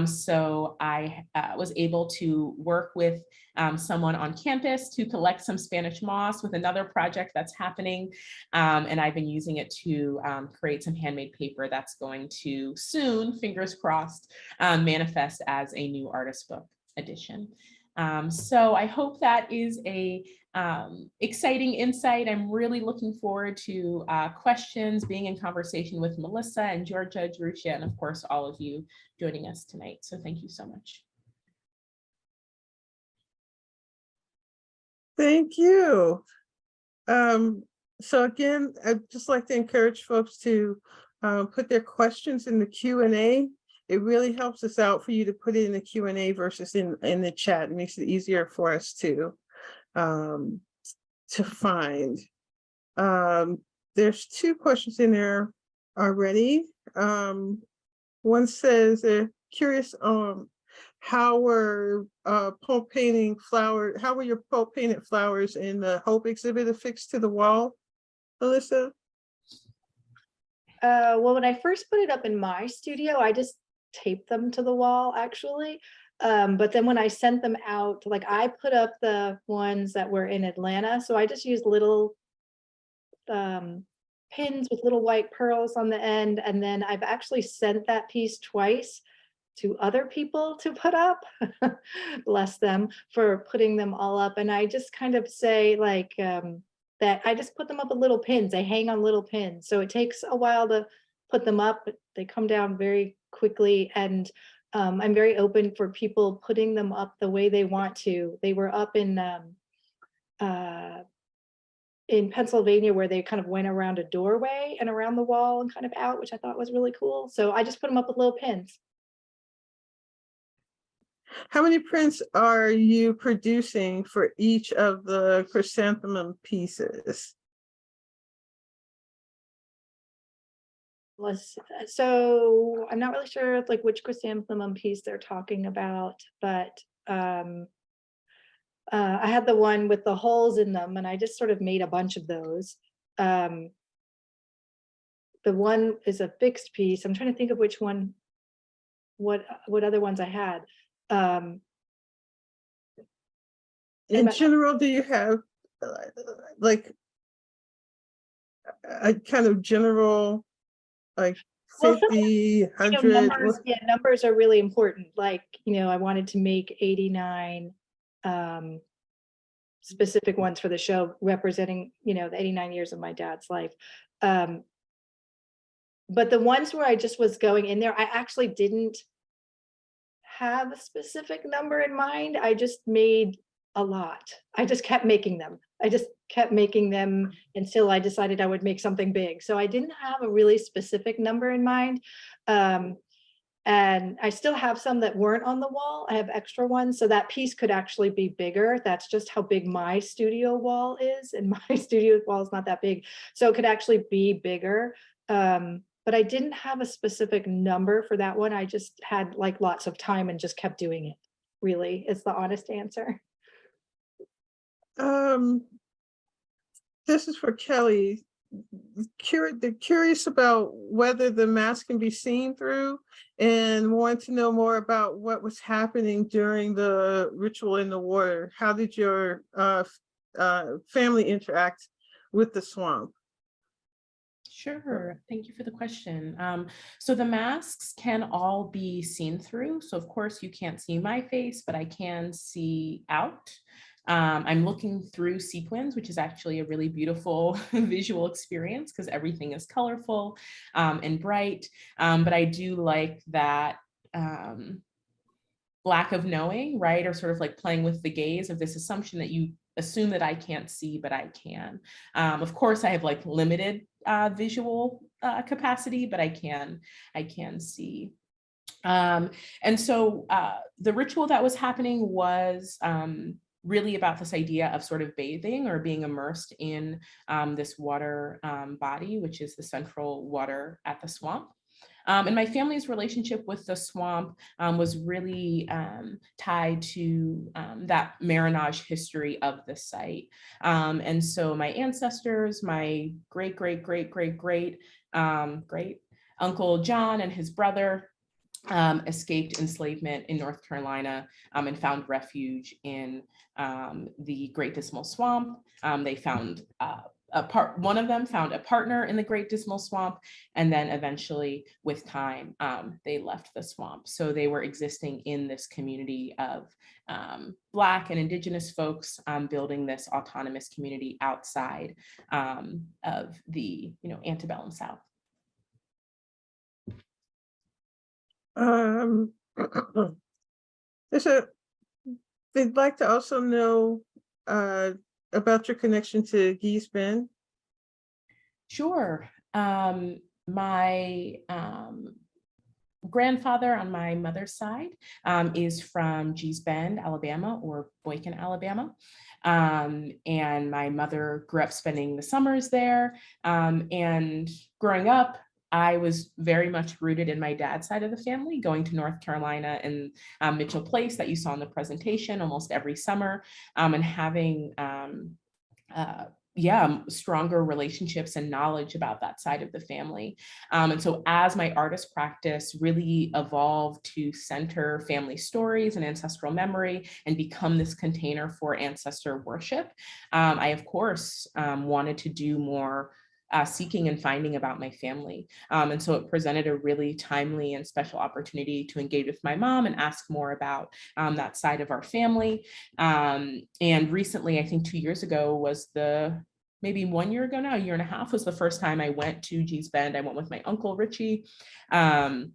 So I was able to work with someone on campus to collect some Spanish moss with another project that's happening. And I've been using it to create some handmade paper that's going to soon, fingers crossed, manifest as a new artist book edition. So I hope that is a exciting insight. I'm really looking forward to questions, being in conversation with Melissa and Georgia, Jerusha, and of course, all of you joining us tonight. So thank you so much. Thank you. So again, I'd just like to encourage folks to put their questions in the Q&A. It really helps us out for you to put it in the Q&A versus in the chat. It makes it easier for us to find. There's 2 questions in there already. One One says they're curious how were how were your Pope painted flowers in the Hope exhibit affixed to the wall, Alyssa? Well, when I first put it up in my studio, I just taped them to the wall actually. But then when I sent them out, like I put up the ones that were in Atlanta. So I just used little pins with little white pearls on the end. And then I've actually sent that piece twice to other people to put up, bless them for putting them all up. And I just kind of say like, that I just put them up with little pins. They hang on little pins. So it takes a while to put them up, but they come down very quickly. And I'm very open for people putting them up the way they want to. They were up in Pennsylvania where they kind of went around a doorway and around the wall and kind of out, which I thought was really cool. So I just put them up with little pins. How many prints are you producing for each of the chrysanthemum pieces? So I'm not really sure like which chrysanthemum piece they're talking about, but I had the one with the holes in them and I just sort of made a bunch of those. The one is a fixed piece. I'm trying to think of which one, what other ones I had. In general, do you have like a kind of general, like Well, 50, 100? numbers are really important. Like, I wanted to make 89 specific ones for the show representing, the 89 years of my dad's life. But the ones where I just was going in there, I actually didn't have a specific number in mind. I just made a lot. I just kept making them. Until I decided I would make something big. So I didn't have a really specific number in mind. And I still have some that weren't on the wall. I have extra ones. So that piece could actually be bigger. That's just how big my studio wall is. And my studio wall is not that big. So it could actually be bigger. But I didn't have a specific number for that one. I just had like lots of time and just kept doing it. Really, it's the honest answer. This is for Kelly. They're curious about whether the mask can be seen through and want to know more about what was happening during the ritual in the water. How did your family interact with the swamp? Sure, thank you for the question. So the masks can all be seen through. So of course you can't see my face, but I can see out. I'm looking through sequins, which is actually a really beautiful visual experience because everything is colorful and bright. But I do like that lack of knowing, right? Or sort of like playing with the gaze of this assumption that you assume that I can't see, but I can. Of course, I have like limited visual capacity, but I can see. And so the ritual that was happening was really about this idea of sort of bathing or being immersed in this water body, which is the central water at the swamp. And my family's relationship with the swamp was really tied to that marinage history of the site. And so my ancestors, my great Uncle John and his brother escaped enslavement in North Carolina and found refuge in the Great Dismal Swamp. They found one of them found a partner in the Great Dismal Swamp, and then eventually with time, they left the swamp. So they were existing in this community of Black and Indigenous folks building this autonomous community outside of the antebellum South. They'd like to also know about your connection to Gee's Bend. Sure. My grandfather on my mother's side is from Gee's Bend, Alabama, or Boykin, Alabama. And my mother grew up spending the summers there. And growing up, I was very much rooted in my dad's side of the family, going to North Carolina and Mitchell Place that you saw in the presentation almost every summer, and having stronger relationships and knowledge about that side of the family. And so as my artist practice really evolved to center family stories and ancestral memory and become this container for ancestor worship, I, of course, wanted to do more seeking and finding about my family. And so it presented a really timely and special opportunity to engage with my mom and ask more about that side of our family. And recently, I think 2 years ago was maybe 1 year ago now, a year and a half was the first time I went to Gee's Bend. I went with my uncle Richie to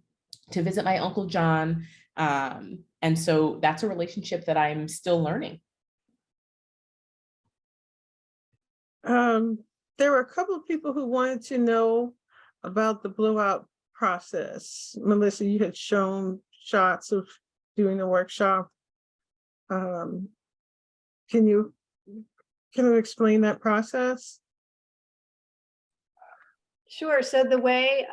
visit my uncle John. And so that's a relationship that I'm still learning. There were a couple of people who wanted to know about the blowout process. Melissa, you had shown shots of doing the workshop. Can you explain that process? Sure. So the way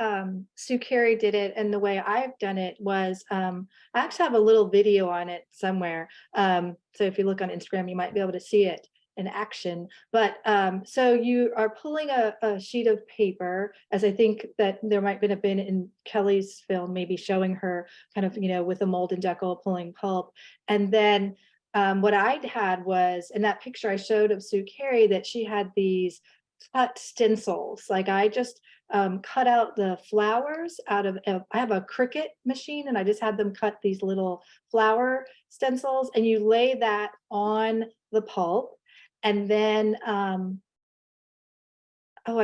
Sue Carey did it and the way I've done it was, I actually have a little video on it somewhere. So if you look on Instagram, you might be able to see it in action. But so you are pulling a sheet of paper, as I think that there might have been in Kelly's film, maybe showing her kind of, with a mold and decal pulling pulp. And then what I'd had was, in that picture I showed of Sue Carey, that she had these cut stencils. Like I just cut out the flowers out of, I have a Cricut machine and I just had them cut these little flower stencils, and you lay that on the pulp. And then, I'm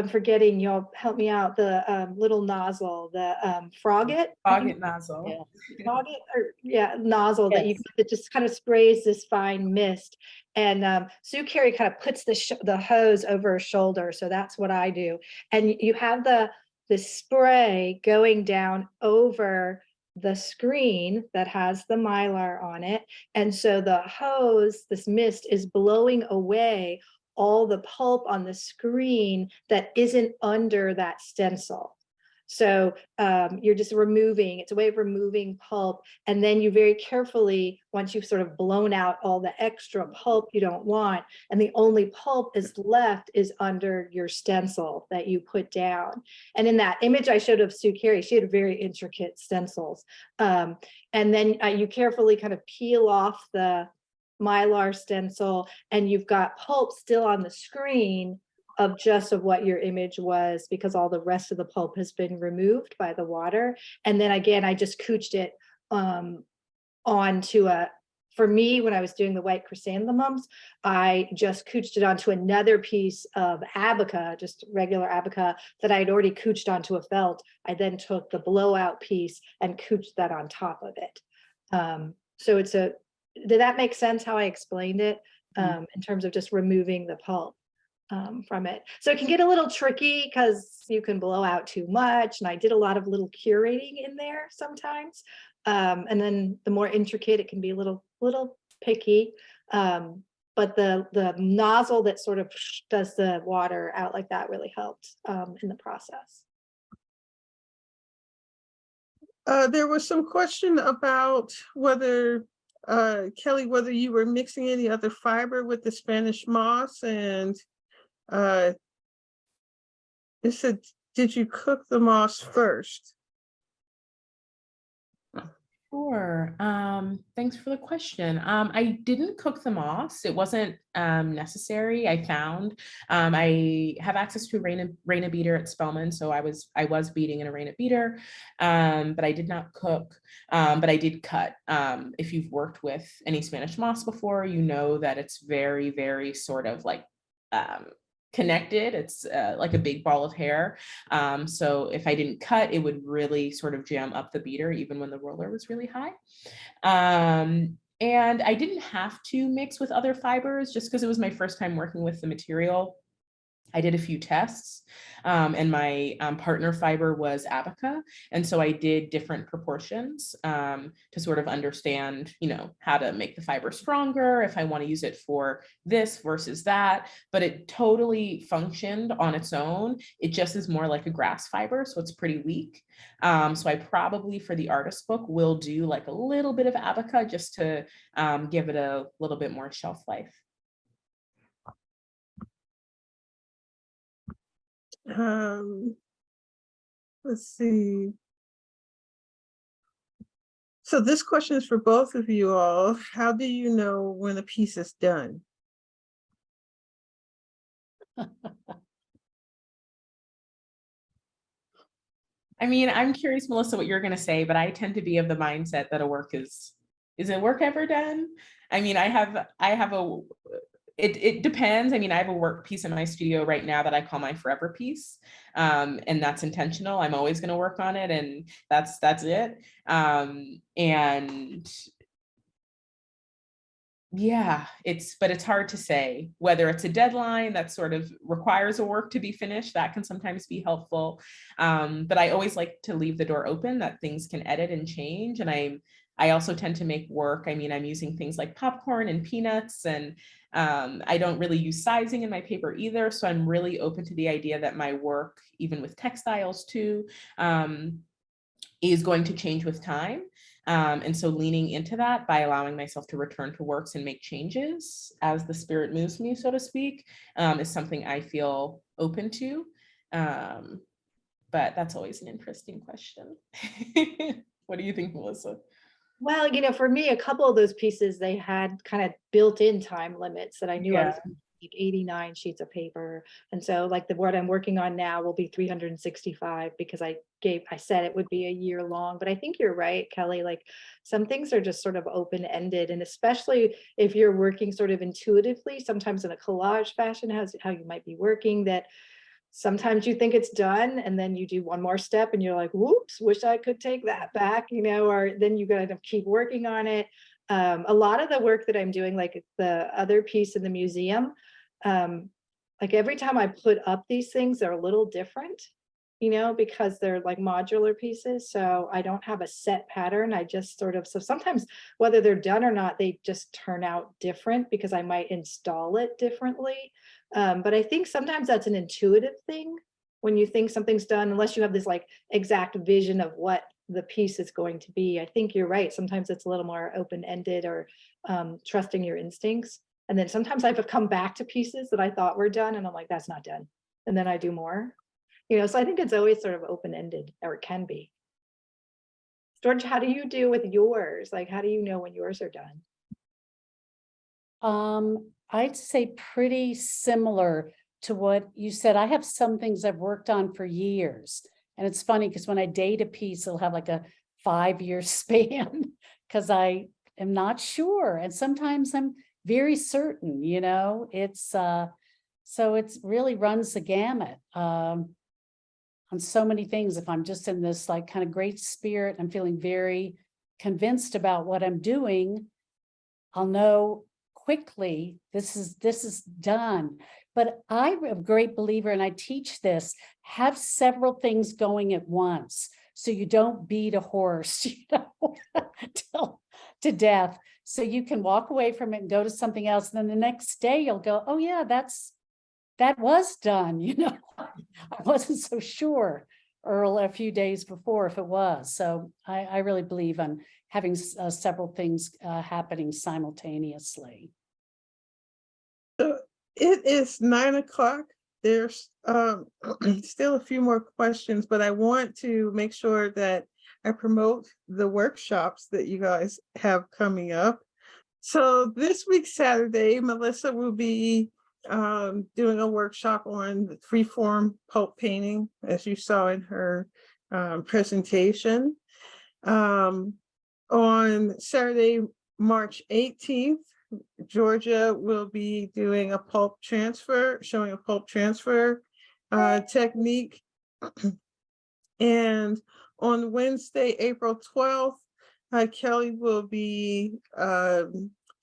forgetting, you'll help me out, the little nozzle, the frogget. Frogget nozzle. Frogget, or nozzle that that just kind of sprays this fine mist. And Sue Carey kind of puts the hose over her shoulder. So that's what I do. And you have the spray going down over the screen that has the Mylar on it. And so the hose, this mist, is blowing away all the pulp on the screen that isn't under that stencil. So you're just removing, it's a way of removing pulp. And then you very carefully, once you've sort of blown out all the extra pulp you don't want, and the only pulp is left is under your stencil that you put down. And in that image I showed of Sue Carey, she had very intricate stencils. And then you carefully kind of peel off the Mylar stencil, and you've got pulp still on the screen of what your image was, because all the rest of the pulp has been removed by the water. And then again, I just cooched it onto for me, when I was doing the white chrysanthemums, I just cooched it onto another piece of abaca, just regular abaca that I had already cooched onto a felt. I then took the blowout piece and cooched that on top of it. So did that make sense how I explained it in terms of just removing the pulp from it? So it can get a little tricky because you can blow out too much, and I did a lot of little curating in there sometimes. And then the more intricate, it can be a little picky. But the nozzle that sort of does the water out like that really helped in the process. There was some question about whether Kelly, whether you were mixing any other fiber with the Spanish moss, and it said, did you cook the moss first? Sure. Thanks for the question. I didn't cook the moss. It wasn't necessary. I found I have access to a Raina beater at Spelman, so I was beating in a Raina beater, but I did not cook. But I did cut. If you've worked with any Spanish moss before, you know that it's very, very sort of like connected. It's like a big ball of hair. So if I didn't cut, it would really sort of jam up the beater, even when the roller was really high. And I didn't have to mix with other fibers just because it was my first time working with the material. I did a few tests, and my partner fiber was Abaca. And so I did different proportions to sort of understand, how to make the fiber stronger, if I want to use it for this versus that. But it totally functioned on its own. It just is more like a grass fiber, so it's pretty weak. So I probably, for the artist book, will do like a little bit of Abaca just to give it a little bit more shelf life. Let's see. So this question is for both of you all. How do you know when a piece is done? I mean, I'm curious, Melissa, what you're going to say, but I tend to be of the mindset that a work is a work ever done? I mean, it depends. I mean, I have a work piece in my studio right now that I call my forever piece. And that's intentional. I'm always going to work on it, and that's it. And yeah, but it's hard to say whether it's a deadline that sort of requires a work to be finished. That can sometimes be helpful. But I always like to leave the door open that things can edit and change. And I also tend to make work. I mean, I'm using things like popcorn and peanuts, and I don't really use sizing in my paper either. So I'm really open to the idea that my work, even with textiles too, is going to change with time. And so leaning into that by allowing myself to return to works and make changes as the spirit moves me, so to speak, is something I feel open to. But that's always an interesting question. What do you think, Melissa? Well, for me, a couple of those pieces, they had kind of built-in time limits that I knew I was gonna make 89 sheets of paper. And so like the word I'm working on now will be 365 because I said it would be a year long. But I think you're right, Kelly, like some things are just sort of open-ended. And especially if you're working sort of intuitively, sometimes in a collage fashion, how you might be working, that sometimes you think it's done and then you do one more step and you're like, whoops, wish I could take that back, or then you gotta keep working on it. A lot of the work that I'm doing, like the other piece in the museum, like every time I put up these things, they're a little different, because they're like modular pieces. So I don't have a set pattern. I just so sometimes whether they're done or not, they just turn out different because I might install it differently. But I think sometimes that's an intuitive thing when you think something's done, unless you have this like exact vision of what the piece is going to be. I think you're right. Sometimes it's a little more open-ended or trusting your instincts. And then sometimes I've come back to pieces that I thought were done and I'm like, that's not done. And then I do more. So I think it's always sort of open-ended, or it can be. George, how do you do with yours? Like, how do you know when yours are done? I'd say pretty similar to what you said. I have some things I've worked on for years. And it's funny because when I date a piece, it'll have like a 5-year span because I am not sure. And sometimes I'm very certain, it's so it's really runs the gamut. On so many things, if I'm just in this like kind of great spirit, I'm feeling very convinced about what I'm doing, I'll know quickly this is done. But I'm a great believer, and I teach this, have several things going at once so you don't beat a horse till to death. So you can walk away from it and go to something else. And then the next day you'll go, oh yeah, that was done, I wasn't so sure Earl a few days before if it was. So I really believe on having several things happening simultaneously. So it is 9 o'clock. There's still a few more questions, but I want to make sure that I promote the workshops that you guys have coming up. So this week, Saturday, Melissa will be doing a workshop on freeform pulp painting, as you saw in her presentation. On Saturday, March 18th, Georgia will be doing a pulp transfer, showing a pulp transfer technique. And on Wednesday, April 12th, Kelly will be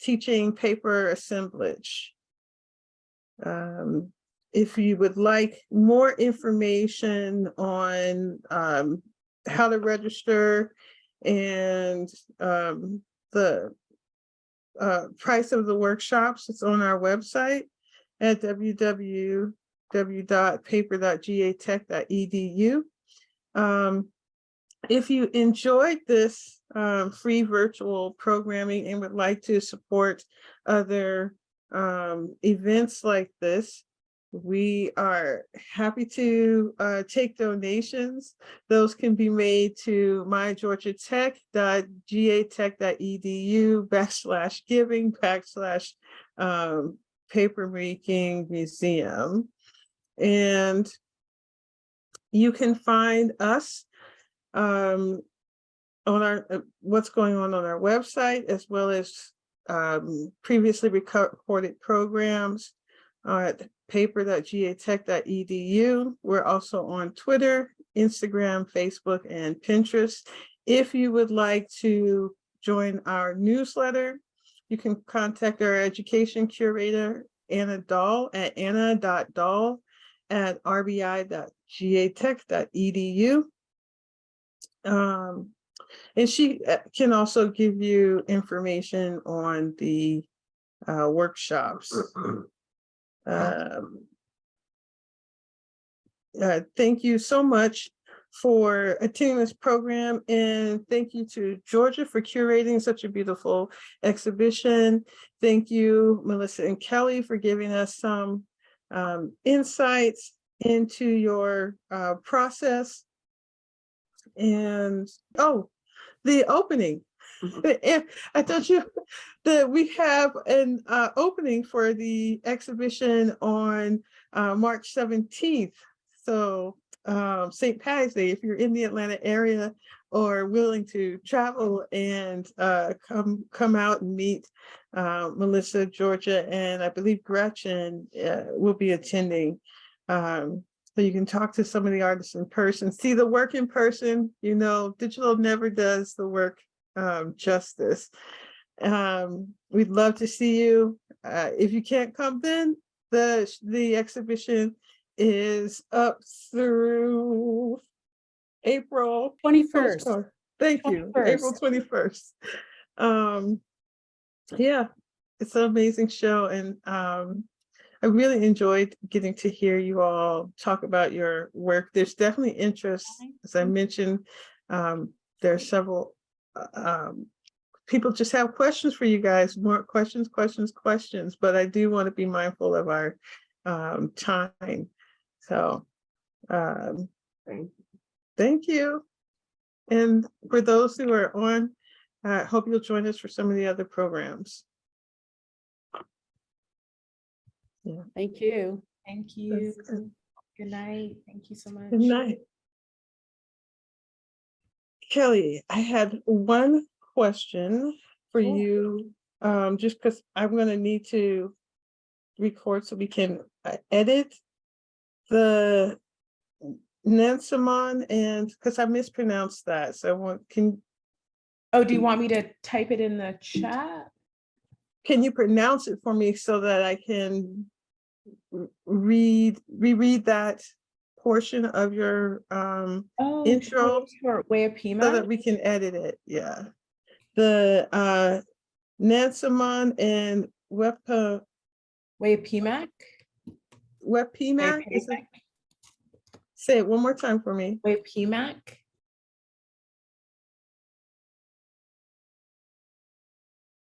teaching paper assemblage. if you would like more information on how to register and the price of the workshops, it's on our website at www.paper.gatech.edu. If you enjoyed this free virtual programming and would like to support other events like this, we are happy to take donations. Those can be made to mygeorgiatech.gatech.edu/giving/papermaking museum. And you can find us on our what's going on our website, as well as previously recorded programs at paper.gatech.edu. We're also on Twitter, Instagram, Facebook, and Pinterest. If you would like to join our newsletter, you can contact our education curator, Anna Dahl, at anna.dahl@rbi.gatech.edu. And she can also give you information on the workshops. Thank you so much for attending this program, and thank you to Georgia for curating such a beautiful exhibition. Thank you, Melissa and Kelly, for giving us some insights into your process. And the opening. I told you that we have an opening for the exhibition on March 17th. So St. Patty's Day, if you're in the Atlanta area or willing to travel and come out and meet Melissa, Georgia, and I believe Gretchen will be attending. So you can talk to some of the artists in person, see the work in person. You know, digital never does the work justice. We'd love to see you. If you can't come then, the exhibition is up through April 21st. Thank you. 21st. April 21st. Yeah, it's an amazing show, and I really enjoyed getting to hear you all talk about your work. There's definitely interest, as I mentioned. There are several people just have questions for you guys, more questions, but I do want to be mindful of our time. So thank you. And for those who are on, I hope you'll join us for some of the other programs. Yeah. Thank you. That's good. Good night. Thank you so much. Good night. Kelly, I had one question for Sure. you, just because I'm going to need to record so we can edit the Nansemon, and because I mispronounced that. So I want, Oh, do you want me to type it in the chat? can you pronounce it for me so that I can reread that portion of your intro for Wayapima? so that we can edit it? Yeah. The Nansemon and Wayapima? Webpmac. Say it one more time for me. Wayapima?